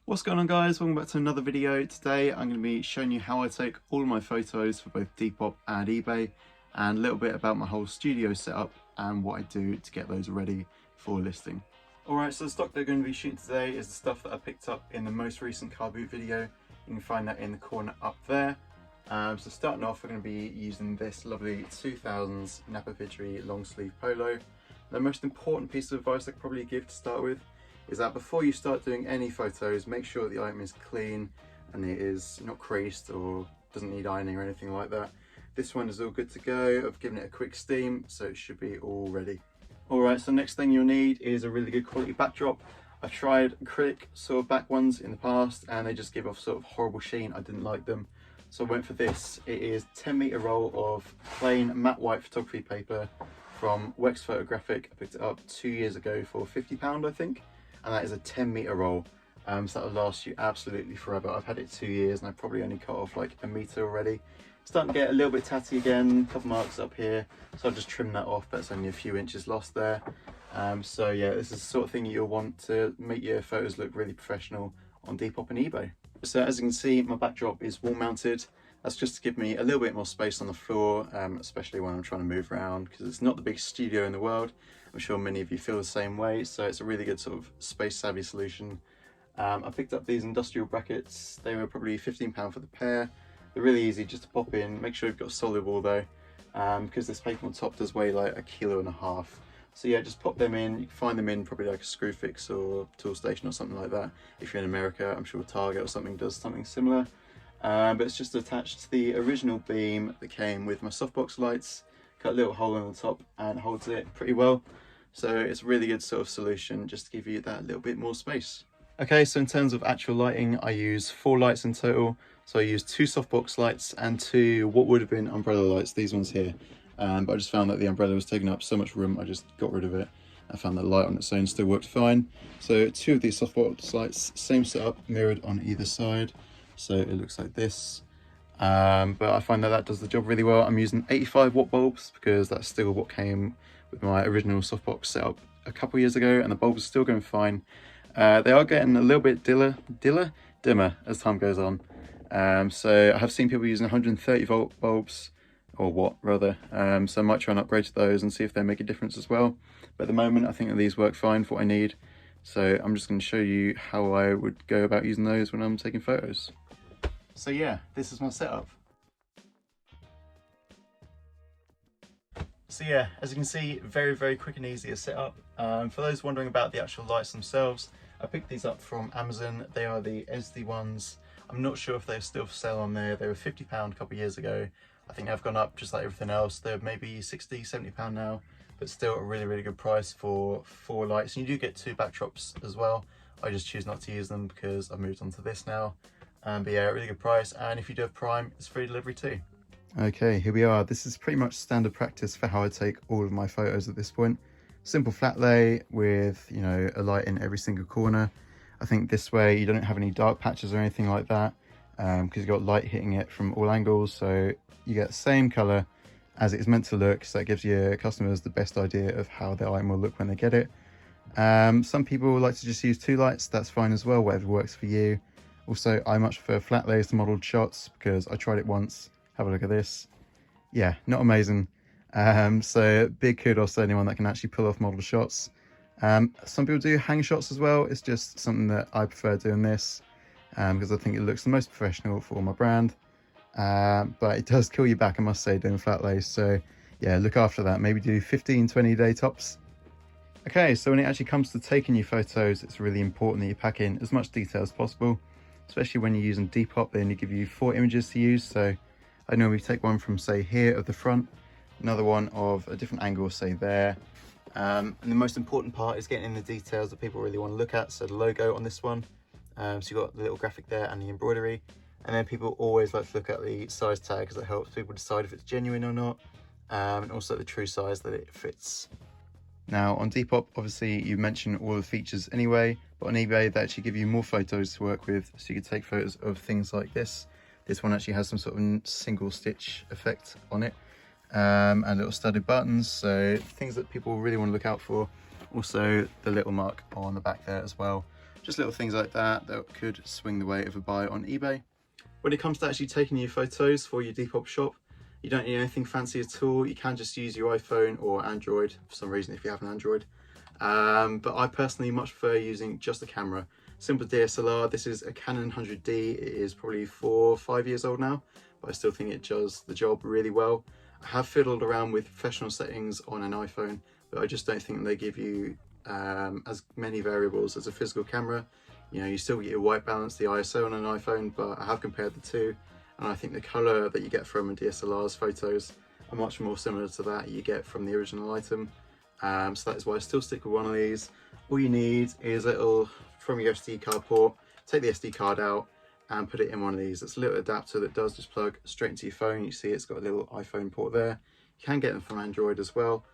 What's going on, guys? Welcome back to another video. Today I'm going to be showing you how I take all of my photos for both Depop and eBay, and a little bit about my whole studio setup and what I do to get those ready for listing. Alright, so the stock they're going to be shooting today is the stuff that I picked up in the most recent car boot video. You can find that in the corner up there. So starting off, we're going to be using this lovely 2000s Napa Pidgey long sleeve polo. The most important piece of advice I could probably give to start with is that before you start doing any photos, make sure the item is clean and it is not creased or doesn't need ironing or anything like that. This one is all good to go. I've given it a quick steam, so it should be all ready. Alright, so next thing you'll need is a really good quality backdrop. I've tried acrylic sort of back ones in the past and they just give off sort of horrible sheen. I didn't like them. So I went for this. It is 10-meter roll of plain matte white photography paper from Wex Photographic. I picked it up 2 years ago for £50, I think. And that is a 10-meter roll. So that'll last you absolutely forever. I've had it 2 years and I've probably only cut off like a meter already. Starting to get a little bit tatty again, a couple marks up here. So I'll just trim that off, but it's only a few inches lost there. So yeah, this is the sort of thing you'll want to make your photos look really professional on Depop and eBay. So as you can see, my backdrop is wall mounted. That's just to give me a little bit more space on the floor, especially when I'm trying to move around, because it's not the biggest studio in the world. I'm sure many of you feel the same way, so it's a really good sort of space savvy solution. I picked up these industrial brackets. They were probably £15 for the pair. They're really easy just to pop in. Make sure you've got a solid wall though, because this paper on top does weigh like 1.5 kilos. So yeah, just pop them in. You can find them in probably like a Screwfix or Toolstation or something like that. If you're in America, I'm sure Target or something does something similar. But it's just attached to the original beam that came with my softbox lights. Cut a little hole in the top and holds it pretty well. So it's a really good sort of solution just to give you that little bit more space. Okay, so in terms of actual lighting, I use 4 lights in total. So I used 2 softbox lights and 2 what would have been umbrella lights, these ones here. But I just found that the umbrella was taking up so much room, I just got rid of it. I found that light on its own still worked fine. So 2 of these softbox lights, same setup, mirrored on either side. So it looks like this. But I find that that does the job really well. I'm using 85 watt bulbs because that's still what came with my original softbox setup a couple years ago, and the bulbs are still going fine. They are getting a little bit dimmer as time goes on. So I have seen people using 130 volt bulbs, or watt rather. So I might try and upgrade to those and see if they make a difference as well. But at the moment, I think that these work fine for what I need. So I'm just going to show you how I would go about using those when I'm taking photos. So yeah, this is my setup. So yeah, as you can see, very quick and easy to set up. For those wondering about the actual lights themselves, I picked these up from Amazon. They are the SD ones. I'm not sure if they're still for sale on there. They were £50 a couple of years ago. I think they've gone up just like everything else. They're maybe £60, £70 now, but still a really good price for 4 lights. And you do get 2 backdrops as well. I just choose not to use them because I've moved on to this now. But yeah, really good price. And if you do have Prime, it's free delivery too. Okay, here we are. This is pretty much standard practice for how I take all of my photos at this point. Simple flat lay with, you know, a light in every single corner. I think this way you don't have any dark patches or anything like that, because you've got light hitting it from all angles, so you get the same color as it is meant to look, so it gives your customers the best idea of how their item will look when they get it. Some people like to just use 2 lights. That's fine as well, whatever works for you. Also, I much prefer flat lays to modelled shots because I tried it once. Have a look at this. Yeah, not amazing. So big kudos to anyone that can actually pull off model shots. Some people do hang shots as well. It's just something that I prefer doing this because I think it looks the most professional for my brand. But it does kill your back, I must say, doing flat lays. So yeah, look after that. Maybe do 15-20 day tops. Okay, so when it actually comes to taking your photos, it's really important that you pack in as much detail as possible, especially when you're using Depop. They only give you 4 images to use. So I normally take one from, say, here of the front, another one of a different angle, say there. And the most important part is getting in the details that people really want to look at. So the logo on this one, so you've got the little graphic there and the embroidery. And then people always like to look at the size tag because it helps people decide if it's genuine or not. And also the true size that it fits. Now on Depop, obviously you mentioned all the features anyway, but on eBay they actually give you more photos to work with. So you can take photos of things like this. This one actually has some sort of single stitch effect on it, and little studded buttons, so things that people really want to look out for. Also the little mark on the back there as well. Just little things like that that could swing the weight of a buy on eBay. When it comes to actually taking your photos for your Depop shop, you don't need anything fancy at all. You can just use your iPhone or Android for some reason if you have an Android. But I personally much prefer using just a camera. Simple DSLR. This is a Canon 100D. It is probably 4 or 5 years old now, but I still think it does the job really well. I have fiddled around with professional settings on an iPhone, but I just don't think they give you as many variables as a physical camera. You know, you still get your white balance, the ISO on an iPhone, but I have compared the two, and I think the color that you get from a DSLR's photos are much more similar to that you get from the original item. So that is why I still stick with one of these. All you need is a little, from your SD card port, take the SD card out and put it in one of these. It's a little adapter that does just plug straight into your phone. You see it's got a little iPhone port there. You can get them from Android as well.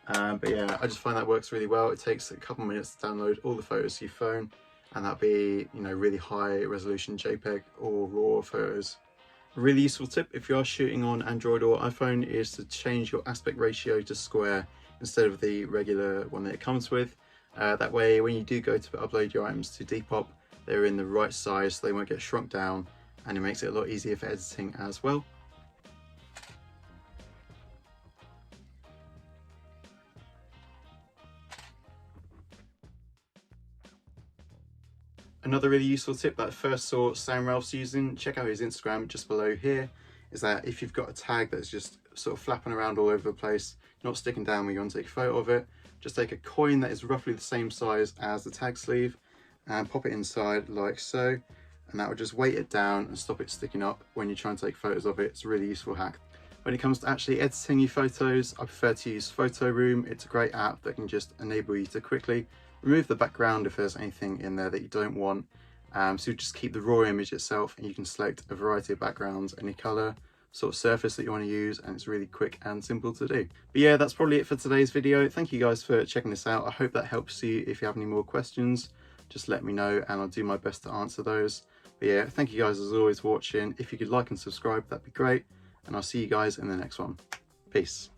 But yeah, I just find that works really well. It takes a couple minutes to download all the photos to your phone, and that'd be, you know, really high resolution JPEG or RAW photos. A really useful tip if you are shooting on Android or iPhone is to change your aspect ratio to square instead of the regular one that it comes with. That way when you do go to upload your items to Depop, they're in the right size so they won't get shrunk down, and it makes it a lot easier for editing as well. Another really useful tip that I first saw Sam Ralph's using, check out his Instagram just below here, is that if you've got a tag that's just sort of flapping around all over the place, not sticking down when you want to take a photo of it, just take a coin that is roughly the same size as the tag sleeve and pop it inside like so, and that will just weight it down and stop it sticking up when you try and take photos of it. It's a really useful hack. When it comes to actually editing your photos, I prefer to use Photo Room. It's a great app that can just enable you to quickly remove the background if there's anything in there that you don't want. So you just keep the raw image itself, and you can select a variety of backgrounds, any color, sort of surface that you want to use, and it's really quick and simple to do. But yeah, that's probably it for today's video. Thank you guys for checking this out. I hope that helps you. If you have any more questions, just let me know and I'll do my best to answer those. But yeah, thank you guys as always for watching. If you could like and subscribe, that'd be great, and I'll see you guys in the next one. Peace.